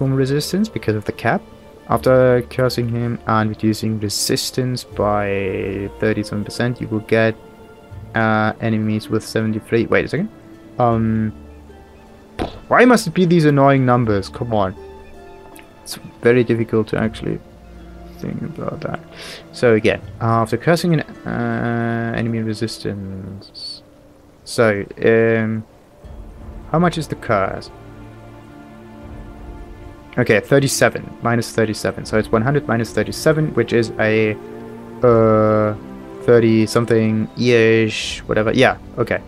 maximum resistance because of the cap. After cursing him and reducing resistance by 37%, you will get enemies with 73. Wait a second. Why must it be these annoying numbers? Come on. It's very difficult to actually think about that. So again, after cursing an enemy resistance. So, how much is the curse? Okay, 37 minus 37. So it's 100 minus 37, which is a 30 something ish, whatever. Yeah, okay.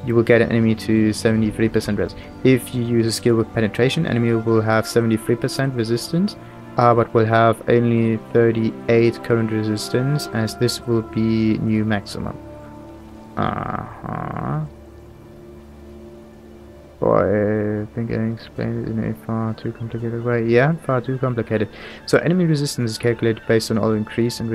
You will get an enemy to 73% res. If you use a skill with penetration, enemy will have 73% resistance, but will have only 38 current resistance, as this will be new maximum. I think I explained it in a far too complicated way. Yeah, far too complicated. So enemy resistance is calculated based on all increase and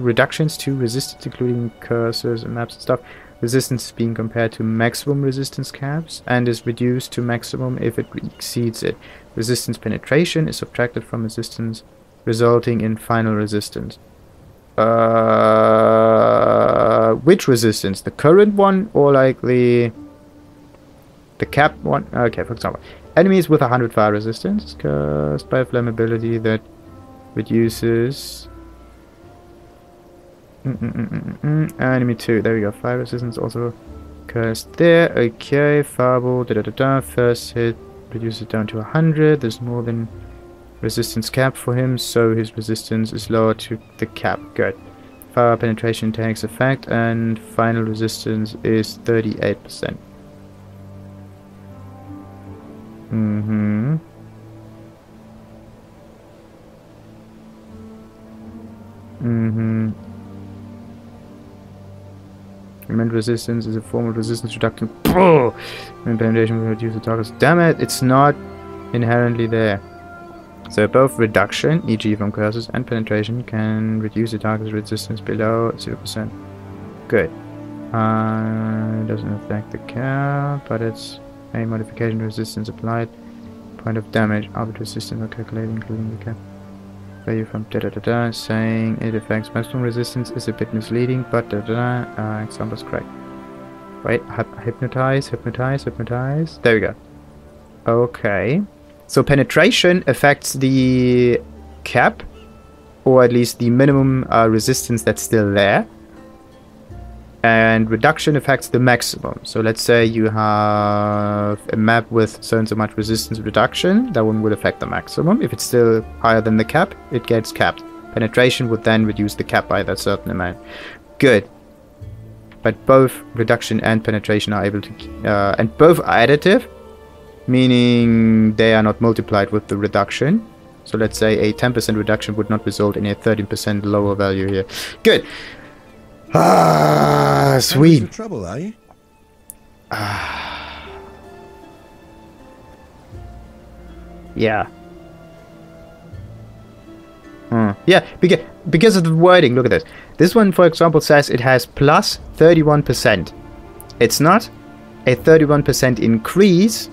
reductions to resistance, including cursors and maps and stuff. Resistance is being compared to maximum resistance caps and is reduced to maximum if it exceeds it. Resistance penetration is subtracted from resistance, resulting in final resistance. Which resistance? The current one or like the cap one? Okay, for example, enemies with 100 fire resistance cursed by a flammability that reduces enemy 2. There we go. Fire resistance also cursed there. Okay, fireball. First hit reduces it down to 100. There's more than resistance cap for him, so his resistance is lower to the cap. Good. Fire penetration takes effect, and final resistance is 38%. Element resistance is a form of resistance reduction. And penetration will reduce the target's. Damn it, it's not inherently there. So both reduction, e.g. from curses, and penetration can reduce the target's resistance below 0%. Good. It doesn't affect the cap, but it's a modification to resistance applied. Point of damage, arbitrary resistance are calculated, including the cap value from saying it affects maximum resistance is a bit misleading, but example is correct. Wait, hypnotize. There we go. Okay. So penetration affects the cap, or at least the minimum resistance that's still there. And reduction affects the maximum. So let's say you have a map with so and so much resistance reduction. That one would affect the maximum. If it's still higher than the cap, it gets capped. Penetration would then reduce the cap by that certain amount. Good. But both reduction and penetration are able to... and both are additive, meaning they are not multiplied with the reduction. So let's say a 10% reduction would not result in a 13% lower value here. Good. Ah, sweet. For trouble, are you? Yeah. Yeah, because of the wording. Look at this. This one, for example, says it has plus 31%. It's not a 31% increase,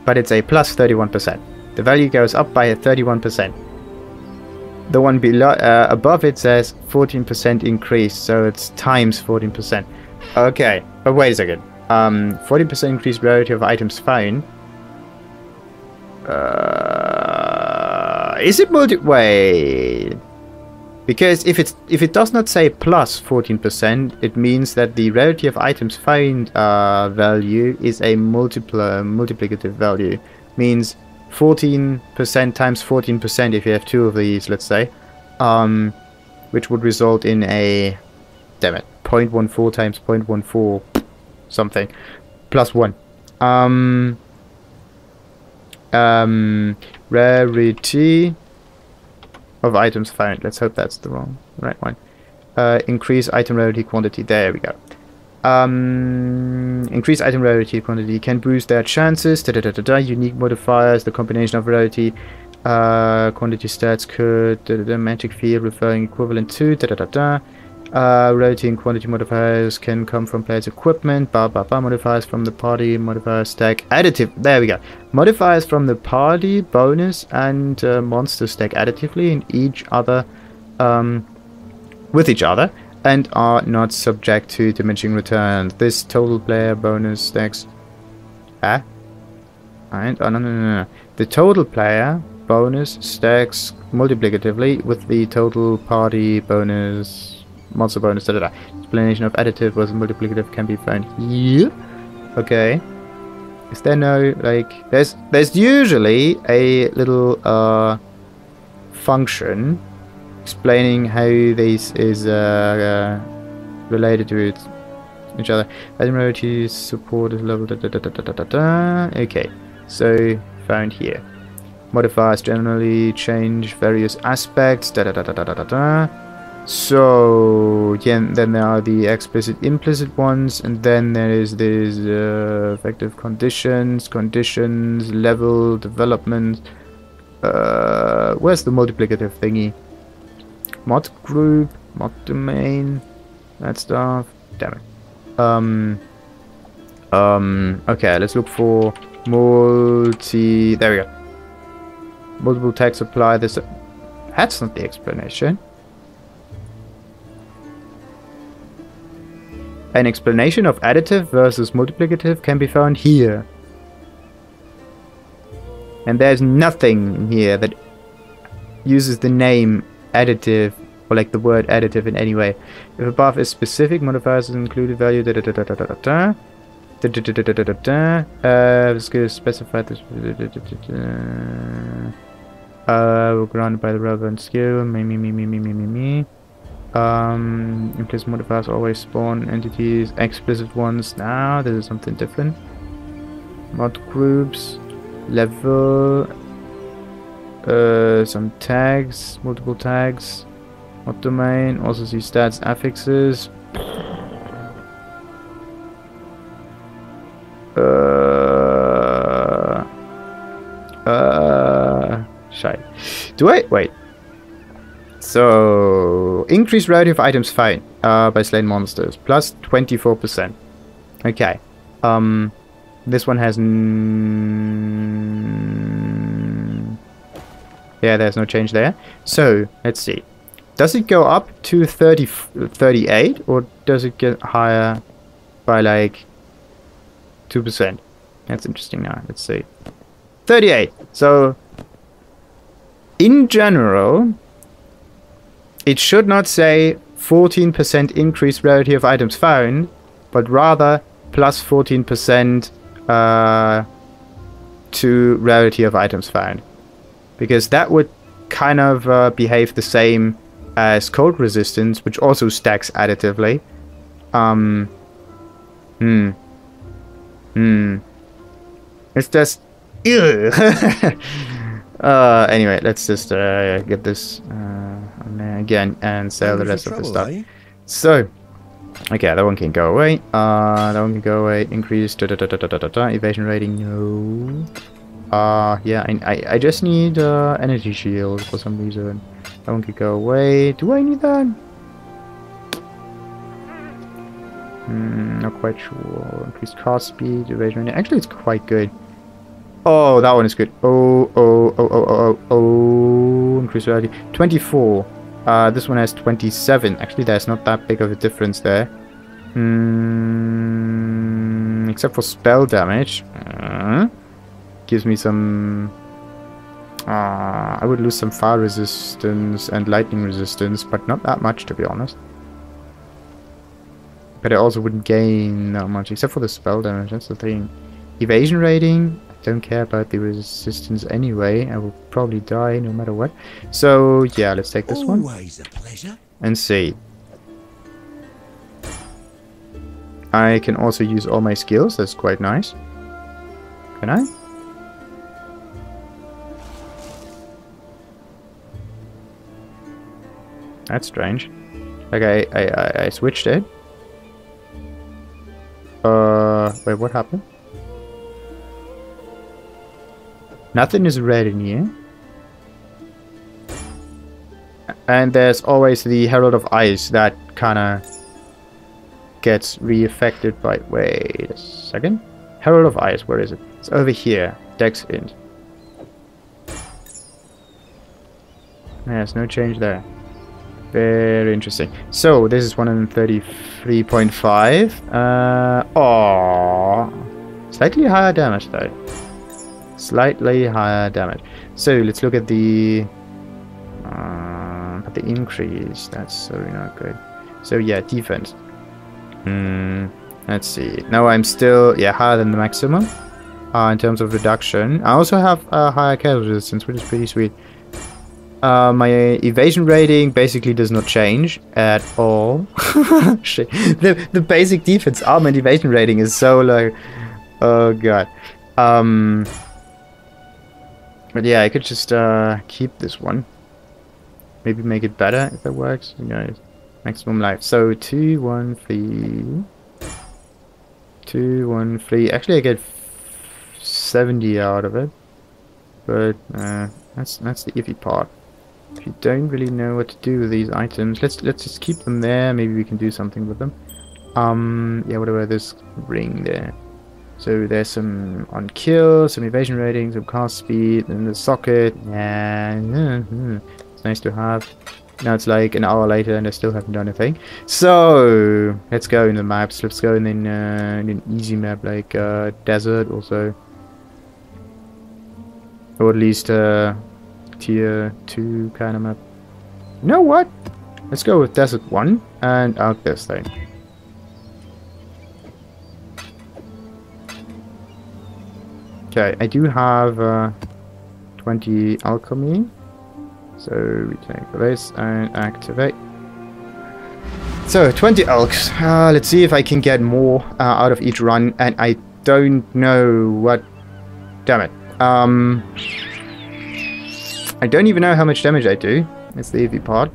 but it's a plus 31%. The value goes up by a 31%. The one below, above it says 14% increase, so it's times 14%. Okay, but wait a second. 14% increased rarity of items found. Is it wait? Because if it does not say plus 14%, it means that the rarity of items found value is a multiplicative value. Means 14% times 14% if you have two of these, let's say, which would result in a, damn it, 0.14 times 0.14 something plus 1. Rarity of items found. Let's hope that's the right one. Increase item rarity quantity. There we go. Increase item rarity quantity can boost their chances. Unique modifiers. The combination of rarity quantity stats could magic field referring equivalent to Rarity and quantity modifiers can come from player's equipment. Modifiers from the party. Modifier stack. Additive. There we go. Modifiers from the party, bonus, and monster stack additively in each other, with each other, and are not subject to diminishing returns. This total player bonus stacks. And no. The total player bonus stacks multiplicatively with the total party bonus. Monster bonus, Explanation of additive versus multiplicative can be found here. Okay. Is there no, like, there's usually a little function explaining how this is related to each other. Admiralty support is level. Okay, so found here. Modifiers generally change various aspects. So, yeah, then there are the explicit, implicit ones, and then there is this effective conditions, level, development. Where's the multiplicative thingy? Mod group, mod domain, that stuff. Damn it. Okay, let's look for multi. There we go. Multiple tags apply. This. That's not the explanation. An explanation of additive versus multiplicative can be found here. And there's nothing here that uses the name additive or like the word additive in any way. If above is specific, modifiers is included value This is specified this granted by the relevant skill. Implicit modifiers always spawn entities, explicit ones. Now this is something different. Mod groups, level, some tags, multiple tags, mod domain, also see stats, affixes. Shite. Do I wait? So, increased rarity of items found by slain monsters, plus 24%. Okay. This one has yeah, there's no change there. So, let's see. Does it go up to 38, or does it get higher by like 2%? That's interesting now. Let's see. 38. So, in general, it should not say 14% increased rarity of items found, but rather plus 14% to rarity of items found. Because that would kind of behave the same as cold resistance, which also stacks additively. It's just... anyway, let's just get this on there again and sell the rest of the stuff. So, okay, that one can go away. That one can go away. Increased evasion rating, no. Yeah, I just need energy shield for some reason. That one could go away. Do I need that? Not quite sure. Increased car speed, evasion rating. Actually, it's quite good. Oh, that one is good. Oh. Increased rarity. 24. This one has 27. Actually, there's not that big of a difference there. Except for spell damage. Gives me some... I would lose some fire resistance and lightning resistance, but not that much, to be honest. But I also wouldn't gain that much, except for the spell damage, that's the thing. Evasion rating, I don't care about the resistance anyway. I will probably die no matter what. So, yeah, let's take this one. Always a pleasure. And see. I can also use all my skills, that's quite nice. Can I? That's strange. Like, I switched it. Wait, what happened? Nothing is red in here. And there's always the Herald of Ice that kind of gets re-affected by... Wait a second. Herald of Ice, where is it? It's over here. Dex int. There's no change there. Very interesting. So, this is 133.5. Slightly higher damage though. Slightly higher damage. So, let's look at the increase. That's so not good. So, yeah, defense. Let's see. Now I'm still, higher than the maximum in terms of reduction. I also have higher chaos resistance, which is pretty sweet. My evasion rating basically does not change at all. Shit. The basic defense armor and evasion rating is so low. Oh god. But yeah, I could just keep this one. Maybe make it better if that works. Who knows? Maximum life. So 213. 213. Actually, I get 70 out of it. But that's the iffy part. If you don't really know what to do with these items, let's just keep them there. Maybe we can do something with them. Yeah, what about this ring there? So there's some on kill, some evasion rating, some cast speed, and the socket. Yeah, it's nice to have. Now it's like an hour later and I still haven't done a thing. So let's go in the maps. Let's go in an easy map like desert also, or at least tier 2 kind of map. You know what? Let's go with desert 1 and out this thing. Okay, I do have 20 alchemy. So we take this and activate. So 20 alchs. Let's see if I can get more out of each run, and I don't know what. Damn it. I don't even know how much damage I do. That's the heavy part.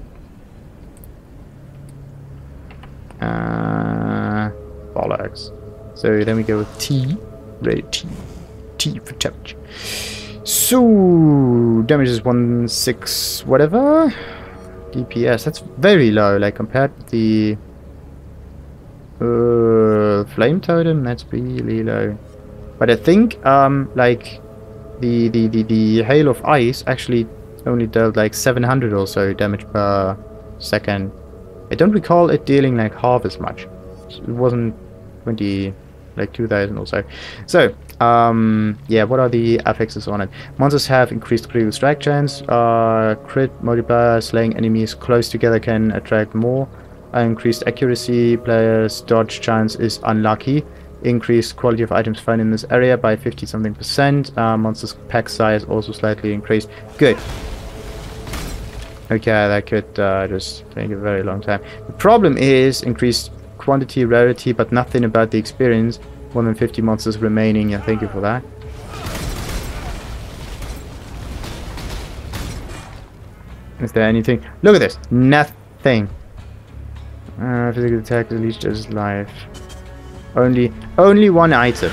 Bollocks. So then we go with T. Ready T. T for touch. So damage is 1.6 whatever. DPS, that's very low, like compared to the flame totem, that's really low. But I think like the hail of ice actually only dealt like 700 or so damage per second. I don't recall it dealing like half as much. It wasn't 20, like 2000 or so. So yeah, what are the affixes on it? Monsters have increased critical strike chance, crit multiplier, slaying enemies close together can attract more, increased accuracy, players dodge chance is unlucky, increased quality of items found in this area by 50 something %, monsters pack size also slightly increased. Good. Okay, that could just take a very long time. The problem is increased quantity, rarity, but nothing about the experience. More than 50 monsters remaining. Yeah, thank you for that. Is there anything? Look at this. Nothing. Physical attack released his life. Only one item.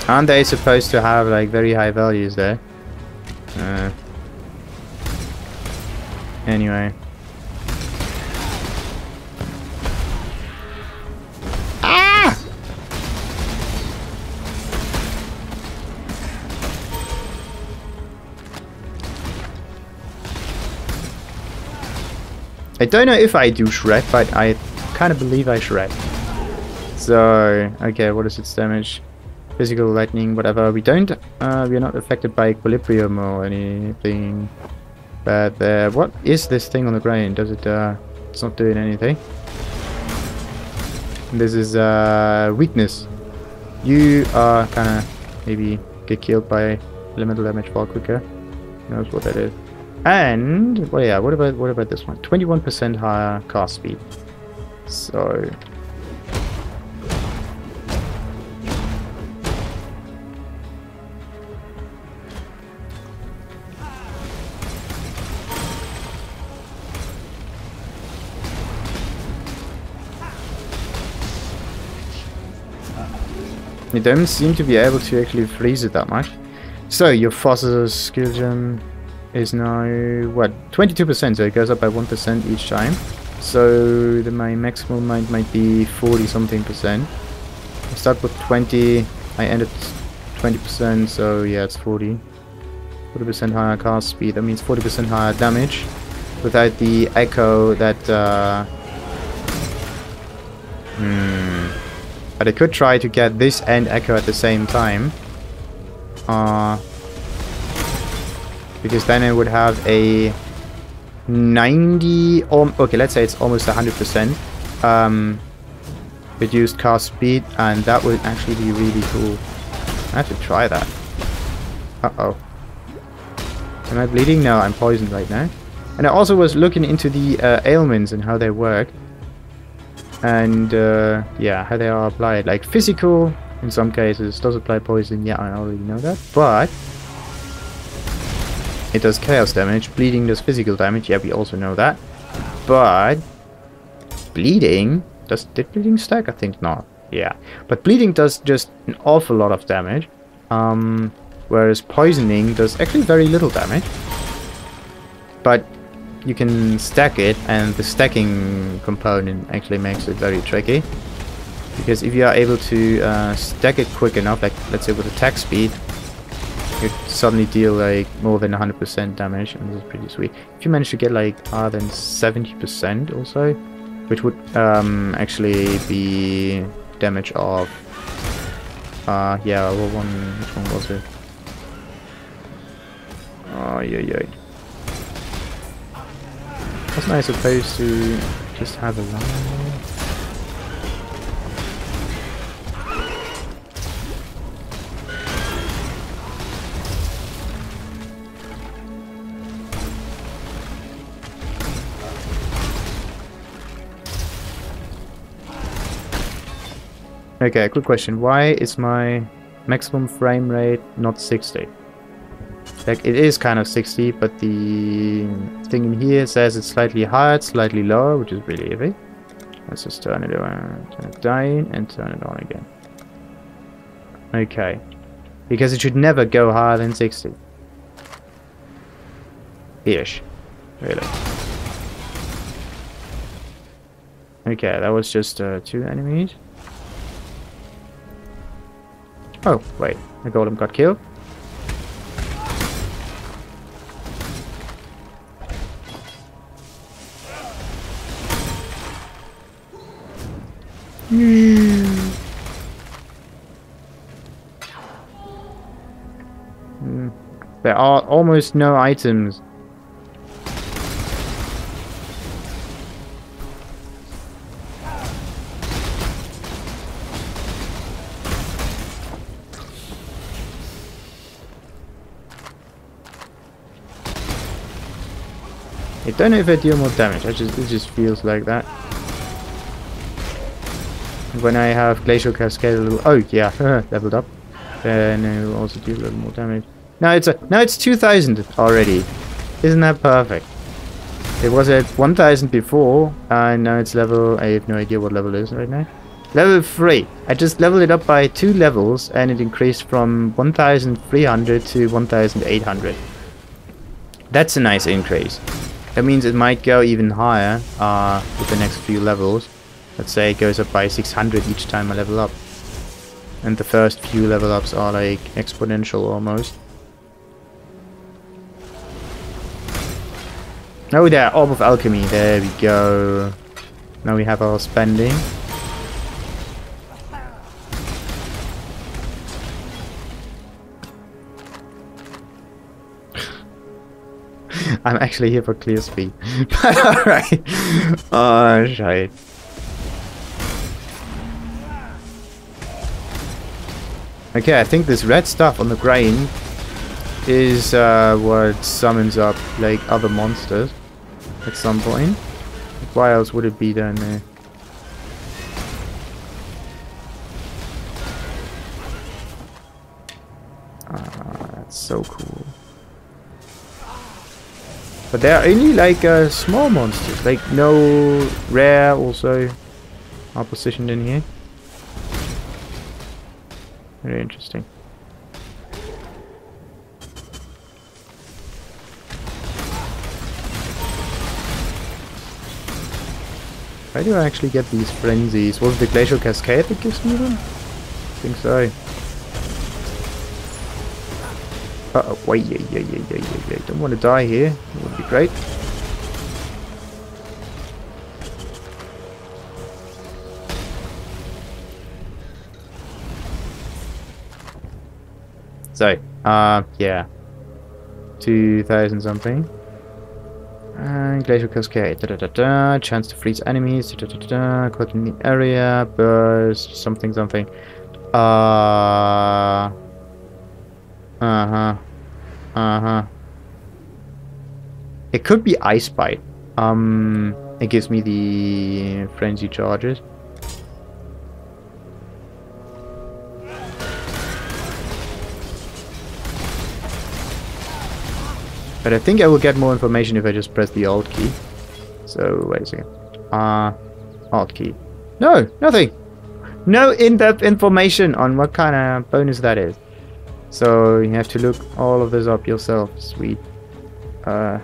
Aren't they supposed to have like very high values there? Anyway. I don't know if I do shred, but I kind of believe I shred. So, okay, what is its damage? Physical, lightning, whatever. We don't, we are not affected by equilibrium or anything bad there. What is this thing on the ground? Does it, it's not doing anything. This is, weakness. You are kind of maybe get killed by elemental damage far quicker. Who knows what that is. And well, yeah, what about this one? 21% higher cast speed. So you don't seem to be able to actually freeze it that much. So your Foss's skill gem. is now, what, 22%, so it goes up by 1% each time. So my maximum might be 40 something percent. I start with 20, I end at 20%, so yeah, it's 40% higher cast speed. That means 40% higher damage without the echo that but I could try to get this and echo at the same time, because then I would have a 90 okay, let's say it's almost 100% reduced cast speed, and that would actually be really cool. I have to try that. Uh-oh. Am I bleeding? No, I'm poisoned right now. And I also was looking into the ailments and how they work. And yeah, how they are applied. Like physical, in some cases, does apply poison. Yeah, I already know that. But it does chaos damage. Bleeding does physical damage. Yeah, we also know that. But bleeding... Did bleeding stack? I think not. Yeah. But bleeding does just an awful lot of damage. Whereas poisoning does actually very little damage. But you can stack it, and the stacking component actually makes it very tricky. Because if you are able to stack it quick enough, like let's say with attack speed, you suddenly deal like more than 100% damage, and this is pretty sweet. If you manage to get like higher than 70% also, which would actually be damage of yeah, which one was it? Oh yeah. Wasn't I supposed to just have a line? Okay, quick question. Why is my maximum frame rate not 60? Like, it is kind of 60, but the thing in here says it's slightly higher, it's slightly lower, which is really heavy. Let's just turn it on, turn it down, and turn it on again. Okay. Because it should never go higher than 60. Ish. Really. Okay, that was just 2 enemies. Oh, wait. The golem got killed. There are almost no items. I don't know if I deal more damage. It just feels like that. When I have Glacial Cascade, oh yeah, leveled up, then I will also do a little more damage. Now it's 2000 already. Isn't that perfect? It was at 1000 before, and now it's level. I have no idea what level it is right now. Level 3. I just leveled it up by 2 levels, and it increased from 1300 to 1800. That's a nice increase. That means it might go even higher with the next few levels. Let's say it goes up by 600 each time I level up. And the first few level ups are like exponential almost. Oh, there, Orb of Alchemy. There we go. Now we have our spending. I'm actually here for clear speed. But alright. Oh, shite. Okay, I think this red stuff on the grain is what summons up like other monsters at some point. Why else would it be down there? Ah, that's so cool. But they are only like small monsters, like no rare also are positioned in here. Very interesting. Why do I actually get these frenzies? Was it the Glacial Cascade that gives me them? I think so. Uh-oh, wait, yeah. Don't want to die here. That would be great. So, yeah. 2000 something. Glacial Cascade. Chance to freeze enemies. Caught in the area. Burst. Something. It could be Ice Bite. It gives me the frenzy charges. But I think I will get more information if I just press the Alt key. So, wait a second. Alt key. No, nothing. No in-depth information on what kind of bonus that is. So, you have to look all of this up yourself. Sweet. Okay,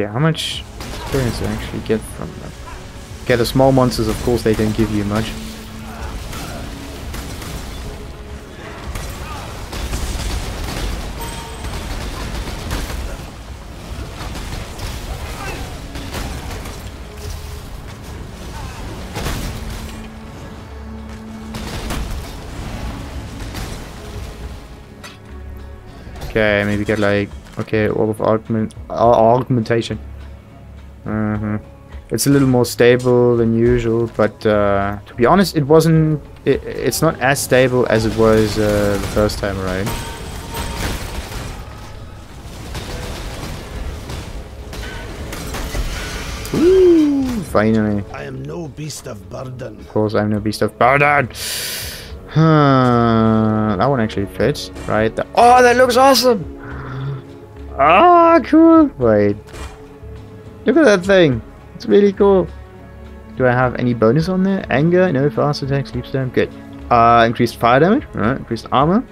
how much experience do I actually get from that? Okay, the small monsters, of course, they don't give you much. Okay, maybe get like, okay, all of augmentation. It's a little more stable than usual, but to be honest, it wasn't. It's not as stable as it was the first time around. Woo! Finally. I am no beast of burden. Of course, I'm no beast of burden. That one actually fits, right? Oh, that looks awesome! Ah, cool! Wait. Look at that thing! It's really cool. Do I have any bonus on there? Anger? No. Fast attack, sleep stone? Good. Increased fire damage? Increased armor?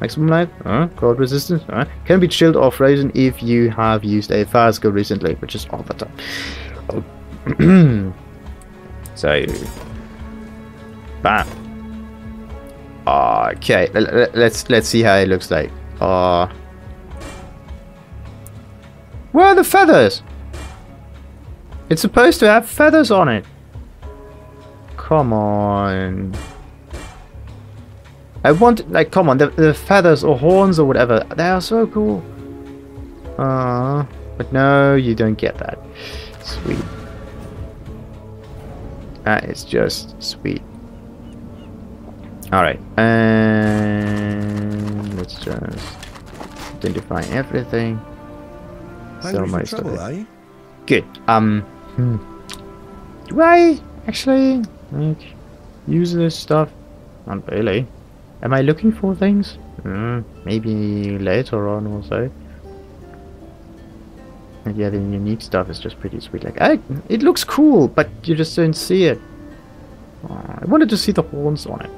Maximum life? Cold resistance? Can be chilled or frozen if you have used a fire skill recently, which is all the time. Oh. So... Bam. Okay, let's see how it looks like. Where are the feathers? It's supposed to have feathers on it. Come on. I want, like, come on, the feathers or horns or whatever. They are so cool. But no, you don't get that. Sweet. That is just sweet. Alright, and let's just identify everything. Sell my stuff. Good. Do I actually like use this stuff? Not really. Am I looking for things? Maybe later on or so. And yeah, the unique stuff is just pretty sweet. Like, it looks cool, but you just don't see it. I wanted to see the horns on it.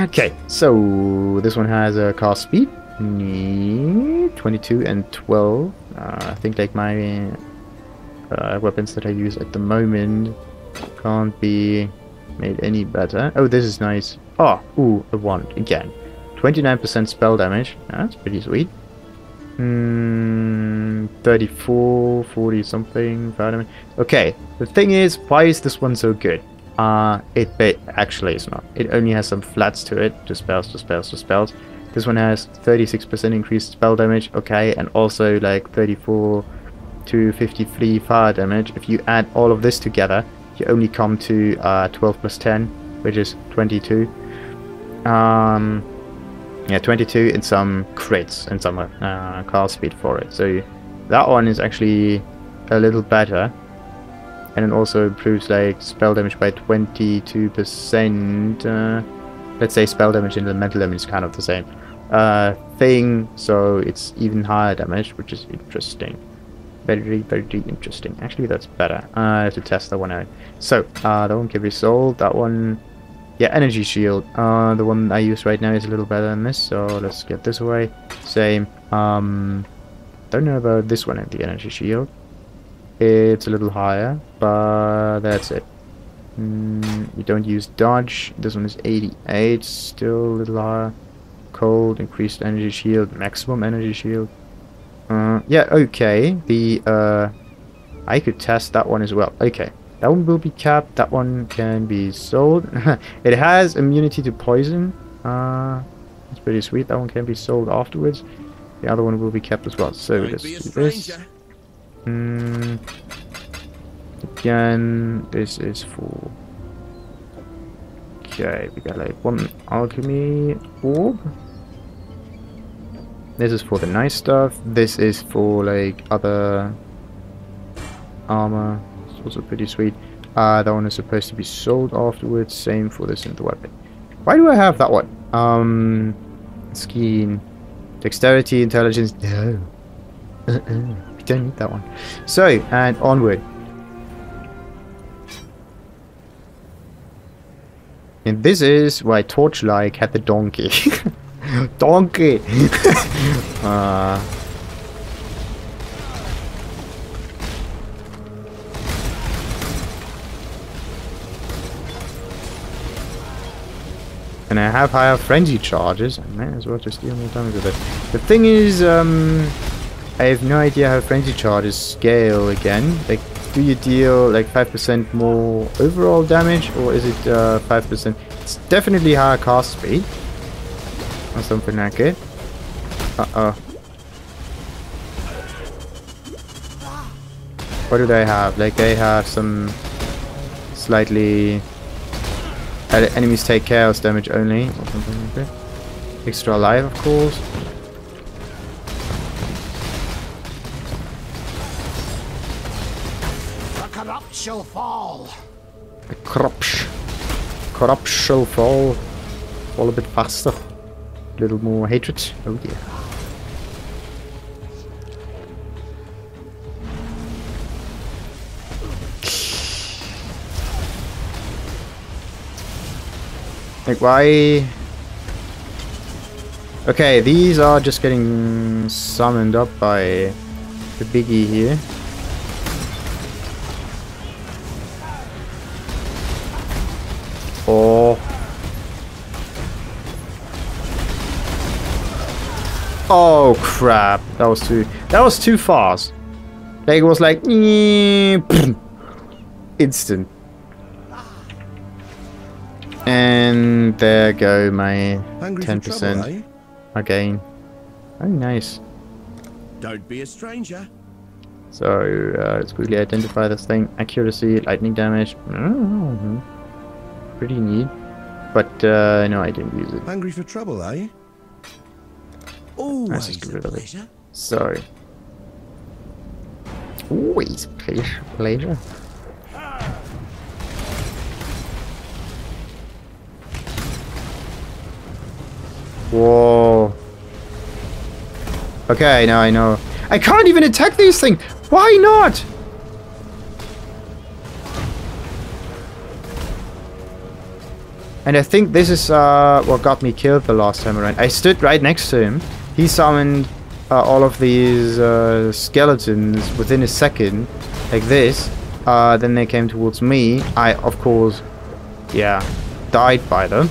Okay, so this one has a cast speed 22 and 12. I think like my weapons that I use at the moment can't be made any better. Oh, this is nice. Oh, ooh, a wand again. 29% spell damage. That's pretty sweet. 34, 40 something fire damage. Okay, the thing is, why is this one so good? Actually it's not. It only has some flats to it. To spells. This one has 36% increased spell damage. Okay, and also like 34 to 53 fire damage. If you add all of this together, you only come to 12 plus 10, which is 22. Yeah, 22 and some crits and some cast speed for it. So that one is actually a little better. And it also improves like spell damage by 22%. Let's say spell damage and elemental damage is kind of the same thing, so it's even higher damage, which is interesting. Very, very interesting. Actually, that's better. I have to test that one out. So, that one can be sold. That one, Yeah, energy shield. The one I use right now is a little better than this, so let's get this away. Same. Don't know about this one at the energy shield. It's a little higher, but that's it. You don't use dodge. This one is 88, still a little higher. Cold, increased energy shield, maximum energy shield. Yeah, okay. I could test that one as well. Okay. That one will be capped. That one can be sold. It has immunity to poison. That's pretty sweet. That one can be sold afterwards. The other one will be kept as well. So let's do this. Again, this is for... Okay, we got like one alchemy orb. This is for the nice stuff. This is for like other armor. It's also pretty sweet. That one is supposed to be sold afterwards. Same for this and the weapon. Why do I have that one? Skiing. Dexterity, intelligence. No. We don't need that one. So, and onward. And this is why Torchlight had the donkey. Donkey! And I have higher frenzy charges. I might as well just deal more damage with it. The thing is, I have no idea how frenzy charges scale again. Like, do you deal like 5% more overall damage, or is it 5%? It's definitely higher cast speed. Or something like it. Uh-oh. What do they have? Like, they have some slightly... enemies take chaos damage only, or something like that. Extra life, of course. The corrupt shall fall. The corrupt shall fall. Fall a bit faster. A little more hatred. Oh yeah. Like, why? Okay, these are just getting summoned up by the biggie here. Oh. Oh crap. That was too fast. Like, it was like instant. And there go my 10% again. Oh, nice. Don't be a stranger. So let's quickly identify this thing. Accuracy, lightning damage. Pretty neat. But no, I didn't use it. Hungry for trouble, are you? Let's just get rid of it. So. Always pleasure. Whoa. Okay, now I know. I can't even attack these things! Why not? And I think this is what got me killed the last time around. I stood right next to him. He summoned all of these skeletons within a second, like this. Then they came towards me. I, of course, yeah, died by them.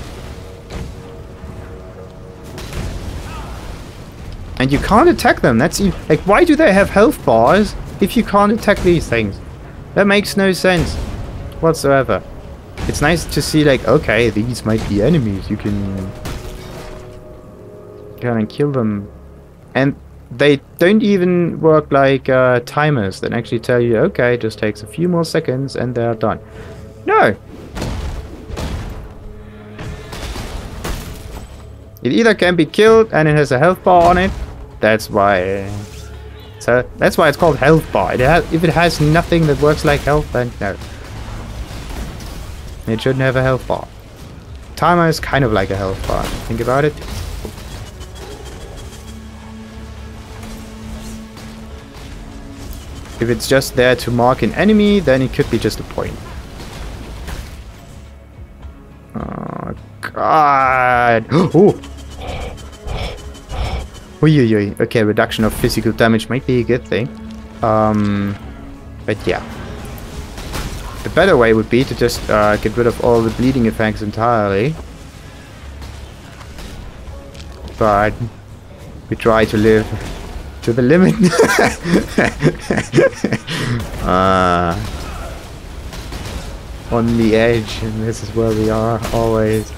And you can't attack them. That's like, why do they have health bars if you can't attack these things? That makes no sense whatsoever. It's nice to see, like, okay, these might be enemies. You can go and kill them. And they don't even work like timers that actually tell you, okay, it just takes a few more seconds and they're done. No! It either can be killed and it has a health bar on it. That's why. So that's why it's called health bar. If it has nothing that works like health, then no. It shouldn't have a health bar. Timer is kind of like a health bar. Think about it. If it's just there to mark an enemy, then it could be just a point. God. Oh. Oi. Okay, reduction of physical damage might be a good thing. But yeah. The better way would be to just get rid of all the bleeding effects entirely. But we try to live to the limit. On the edge, and this is where we are always.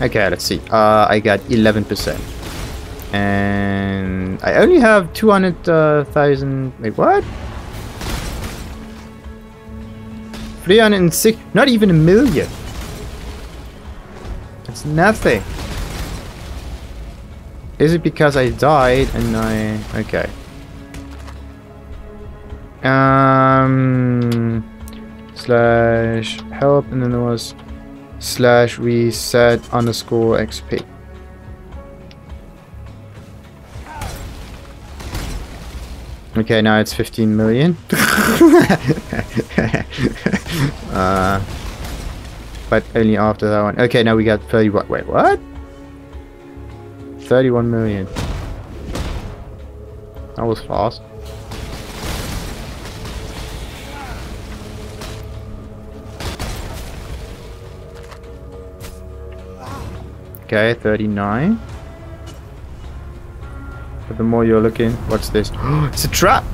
Okay, let's see. I got 11%. And I only have 200,000. Wait, what? 306. Not even a million. That's nothing. Is it because I died and I... Okay. Slash help, and then there was slash reset underscore XP. Okay, now it's 15 million. But only after that one. Okay, now we got 31. Wait, what? 31 million. That was fast. Okay, 39. But the more you're looking, what's this? It's a trap!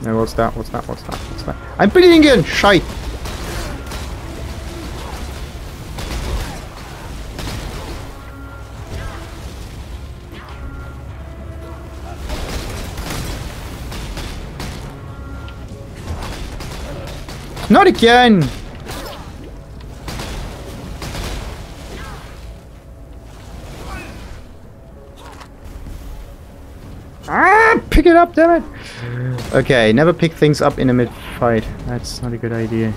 No, what's that? What's that? What's that? What's that? I'm bleeding again! Shite! Not again! Ah! Pick it up, damn it! Okay, never pick things up in a mid-fight. That's not a good idea.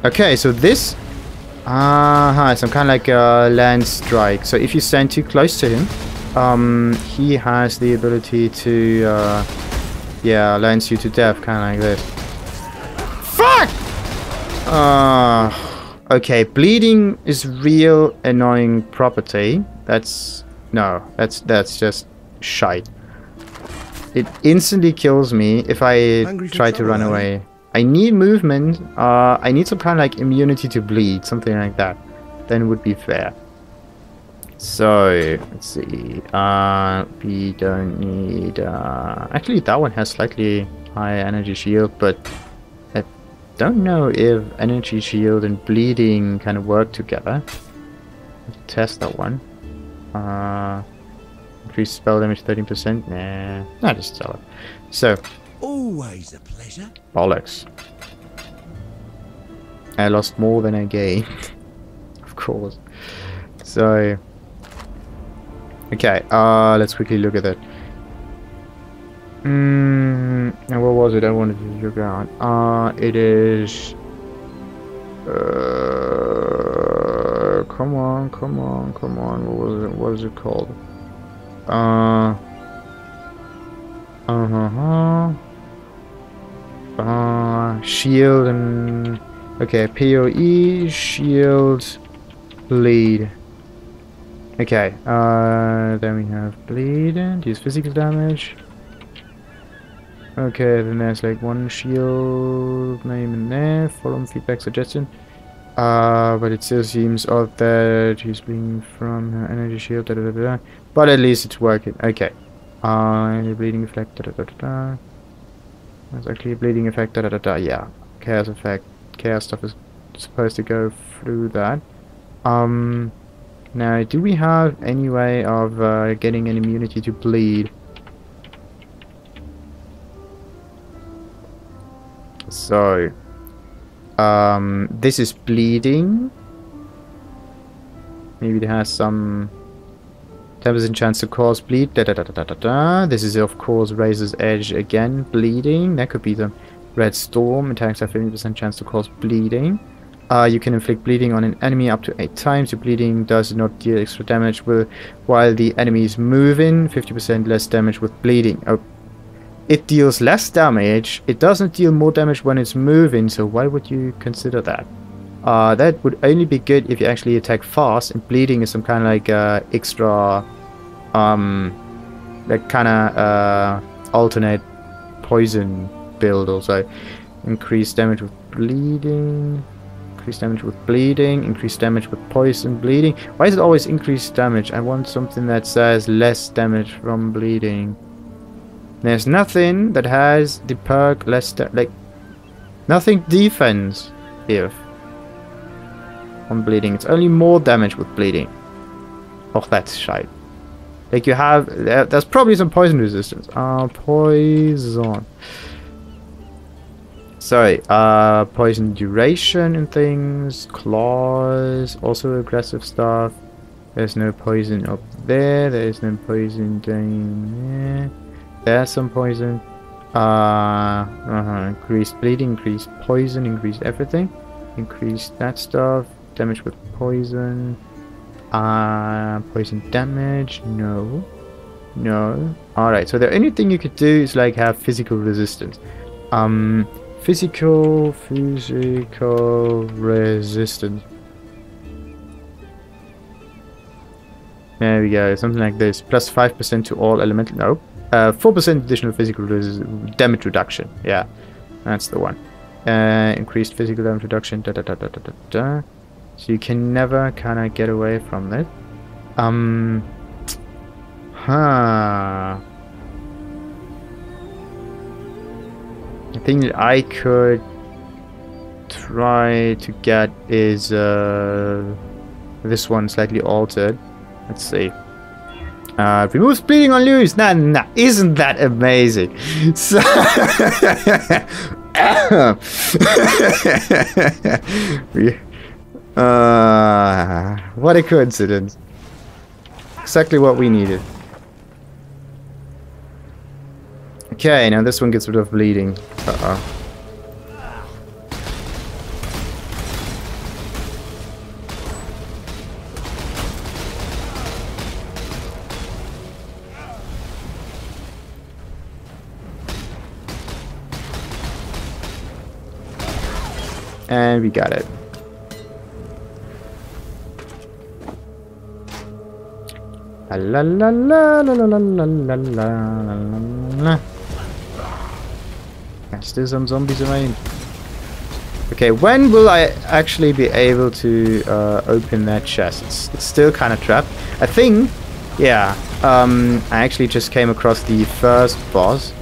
Okay, so this... some kind of like a land strike. So if you stand too close to him, he has the ability to, yeah, lance you to death, kind of like this. Fuck! Okay, bleeding is real annoying property. That's just shite. It instantly kills me if I try to run away. I need movement. I need some kind of like immunity to bleed, something like that. Then it would be fair. So let's see. We don't need. Actually, that one has slightly higher energy shield, but I don't know if energy shield and bleeding kind of work together. Let's test that one. Increase spell damage 13%. Nah, not just sell it. So. Always a pleasure. Bollocks. I lost more than I gained. Of course. So... Okay, let's quickly look at that. Now what was it I wanted to look at? It is... come on. What was it called? Shield and... Okay, PoE, shield, bleed. Okay, then we have bleed and use physical damage. Okay, then there's like one shield name in there, follow feedback suggestion. But it still seems odd that he's bleeding from her energy shield, but at least it's working. Okay. Bleeding effect, That's actually a bleeding effect, yeah. Chaos effect. Chaos stuff is supposed to go through that. Now, do we have any way of getting an immunity to bleed? So, this is bleeding. Maybe it has some 10% chance to cause bleed. Da, da, da, da, da, da. This is of course Razor's Edge again. Bleeding. That could be the Red Storm. Attacks have 50% chance to cause bleeding. You can inflict bleeding on an enemy up to 8 times. Your bleeding does not deal extra damage while the enemy is moving. 50% less damage with bleeding. Oh, it deals less damage. It doesn't deal more damage when it's moving. So why would you consider that? That would only be good if you actually attack fast, and bleeding is some kind of like extra, like kind of alternate poison build also. Increase damage with bleeding, increase damage with bleeding, increase damage with poison, bleeding. Why is it always increased damage? I want something that says less damage from bleeding. There's nothing that has the perk less like nothing defense here. On bleeding, it's only more damage with bleeding. Oh, that's shite. Like you have, there's probably some poison resistance. Poison. Sorry, poison duration and things. Claws, also aggressive stuff. There's no poison up there. There's no poison down there. There's some poison. Increased bleeding, increased poison, increased everything. Increase that stuff. Damage with poison. Poison damage. No. No. Alright, so the only thing you could do is like have physical resistance. Physical resistance. There we go, something like this. Plus 5% to all elemental. No. 4% additional physical damage reduction. Yeah, that's the one. Increased physical damage reduction. Da da da da da da da. So you can never kind of get away from that. The thing that I could try to get is this one slightly altered. Let's see. Removes bleeding on loose. Nah, isn't that amazing? So what a coincidence. Exactly what we needed. Okay, now this one gets rid of bleeding. Uh-oh. And we got it. La la la la la la la la la la. There's still some zombies around. Okay, when will I actually be able to open that chest? It's still kind of trapped. I think, yeah. I actually just came across the first boss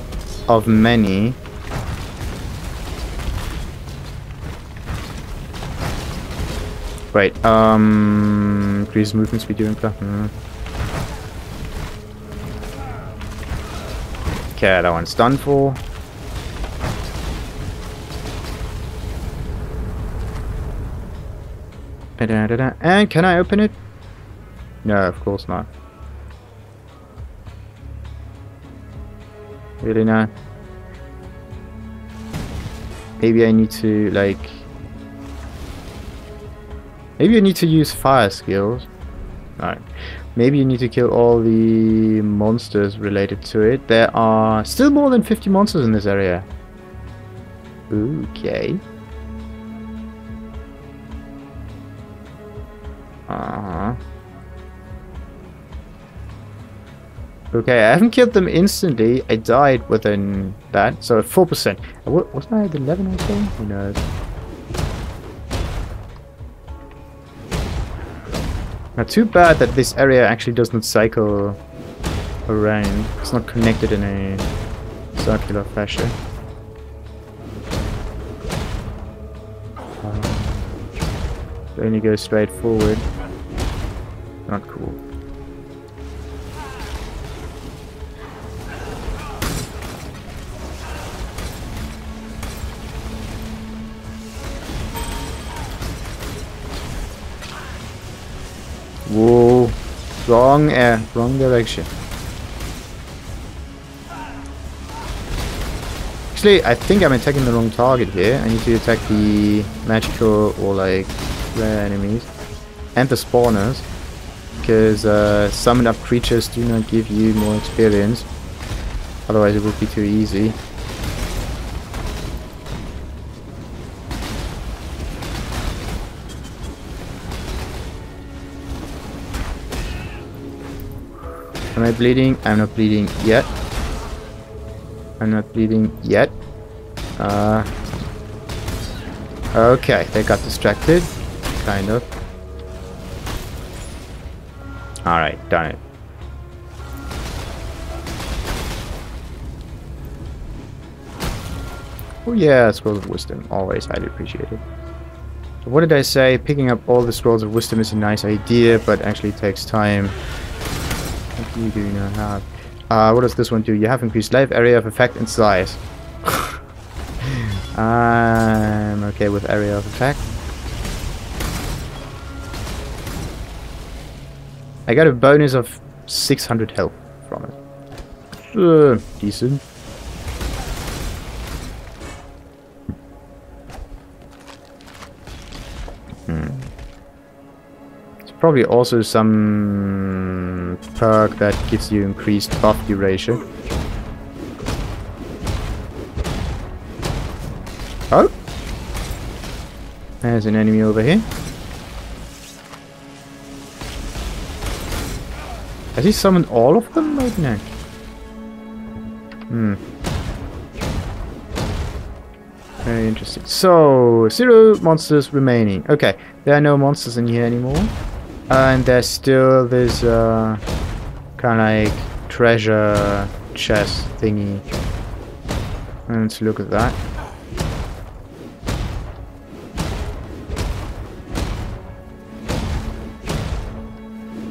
of many. Wait, increase movement speed during play. Okay, that one's done for. And can I open it? No, of course not. Really not. Maybe I need to like. Maybe I need to use fire skills. Alright. Maybe you need to kill all the monsters related to it. There are still more than 50 monsters in this area. Okay. Okay, I haven't killed them instantly. I died within that. So 4%. Wasn't I at 11 or so? Who knows? Now, too bad that this area actually does not cycle around. It's not connected in a circular fashion. It only goes straight forward. Not cool. Whoa. Wrong wrong direction. Actually, I think I'm attacking the wrong target here. I need to attack the magical or like rare enemies and the spawners, because summoned up creatures do not give you more experience. Otherwise, it would be too easy. Am I bleeding? I'm not bleeding yet. I'm not bleeding yet. Okay, they got distracted. Kind of. Alright, done it. Oh yeah, Scrolls of Wisdom. Always highly appreciated. So what did I say? Picking up all the Scrolls of Wisdom is a nice idea, but actually takes time. What do you not have? What does this one do? You have increased life, area of effect, and size. I'm okay with area of effect. I got a bonus of 600 health from it. Decent. It's probably also some perk that gives you increased buff duration. Oh! There's an enemy over here. Has he summoned all of them right now? Very interesting. So, 0 monsters remaining. Okay, there are no monsters in here anymore. And there's still this kind of like treasure chest thingy. Let's look at that.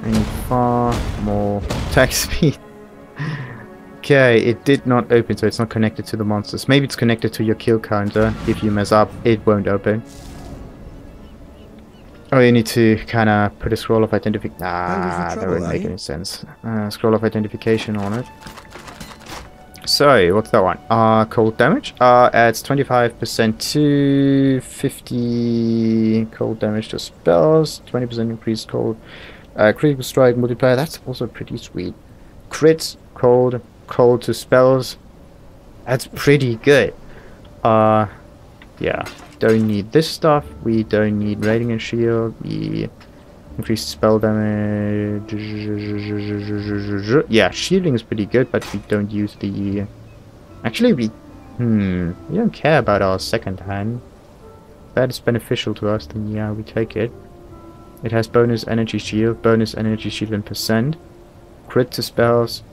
I need far more attack speed. Okay, it did not open, so it's not connected to the monsters. Maybe it's connected to your kill counter. If you mess up, it won't open. Oh, you need to kind of put a scroll of identification. That wouldn't make any sense. Scroll of identification on it. So, what's that one? Cold damage. Adds 25% to 50 cold damage to spells. 20% increased cold. Critical strike multiplier. That's also pretty sweet. Crits, cold to spells. That's pretty good. Yeah. Don't need this stuff. We don't need Radiant Shield. We increased spell damage. Yeah, shielding is pretty good, but we don't use the... Actually, we don't care about our second hand. If that is beneficial to us, then yeah, we take it. It has bonus energy shield and percent. Crit to spells.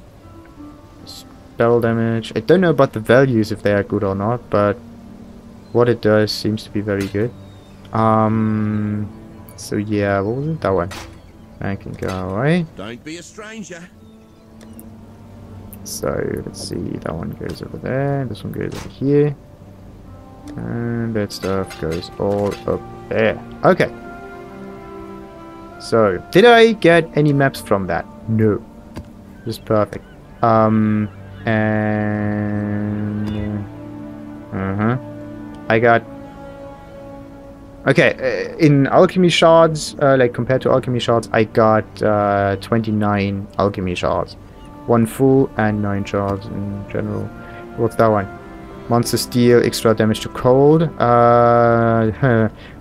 Spell damage. I don't know about the values if they are good or not, but what it does seems to be very good. So yeah, what was it? That one. I can go away. Don't be a stranger. So let's see, that one goes over there, this one goes over here. And that stuff goes all up there. Okay. So, did I get any maps from that? No. Just perfect. I got... Okay, in alchemy shards, like compared to alchemy shards, I got 29 alchemy shards. 1 full and 9 shards in general. What's that one? Monsters deal extra damage to cold.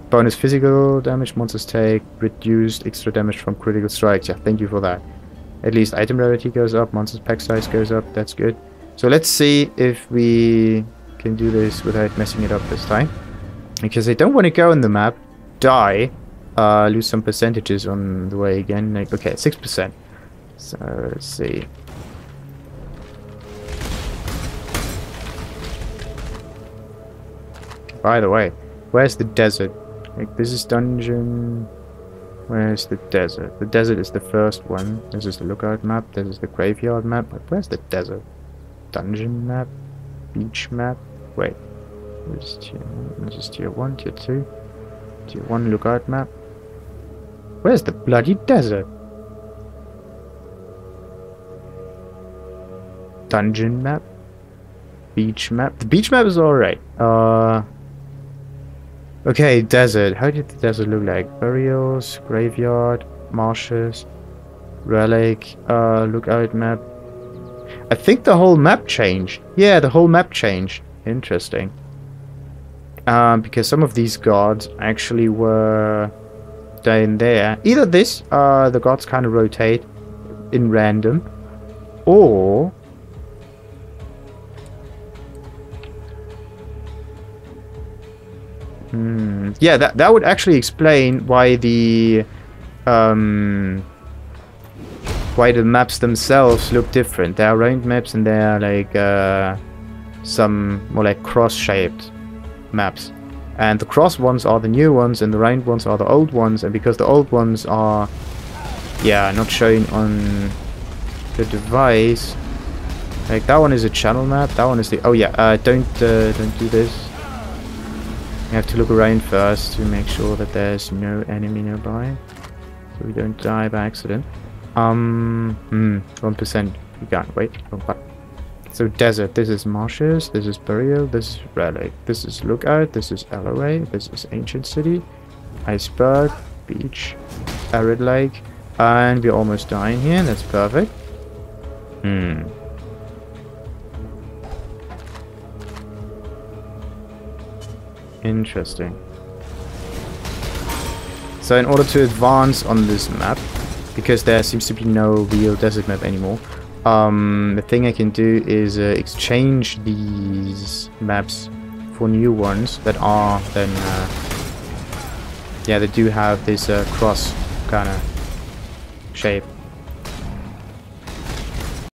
Bonus physical damage. Monsters take reduced extra damage from critical strikes. Yeah, thank you for that. At least item rarity goes up. Monsters pack size goes up. That's good. So let's see if we can do this without messing it up this time. Because I don't want to go on the map, die, lose some percentages on the way again. Like, okay, 6%. So let's see. By the way, where's the desert? Like, this is dungeon. Where's the desert? The desert is the first one. This is the lookout map. This is the graveyard map. But where's the desert? Dungeon map? Beach map? Wait. This is tier 1, tier 2. Tier 1 lookout map. Where's the bloody desert? dungeon map. Beach map. The beach map is alright. Okay, desert. How did the desert look like? Burials, graveyard, marshes, relic, lookout map. I think the whole map changed. Yeah, the whole map changed. Interesting. Because some of these gods actually were down there. Either this, the gods kind of rotate in random, or yeah, that would actually explain why the maps themselves look different. They are round maps and they are like some more like cross-shaped maps. And the cross ones are the new ones and the round ones are the old ones. And because the old ones are, yeah, not showing on the device. Like that one is a channel map. That one is the, oh yeah, don't do this. You have to look around first to make sure that there's no enemy nearby, so we don't die by accident. 1%. We can't wait. So desert. This is marshes. This is burial. This is relic. This is lookout. This is LOA. This is ancient city. Iceberg. Beach. Arid lake. And we're almost dying here. That's perfect. Interesting. So in order to advance on this map, because there seems to be no real desert map anymore, the thing I can do is exchange these maps for new ones that are then yeah, they do have this cross kind of shape.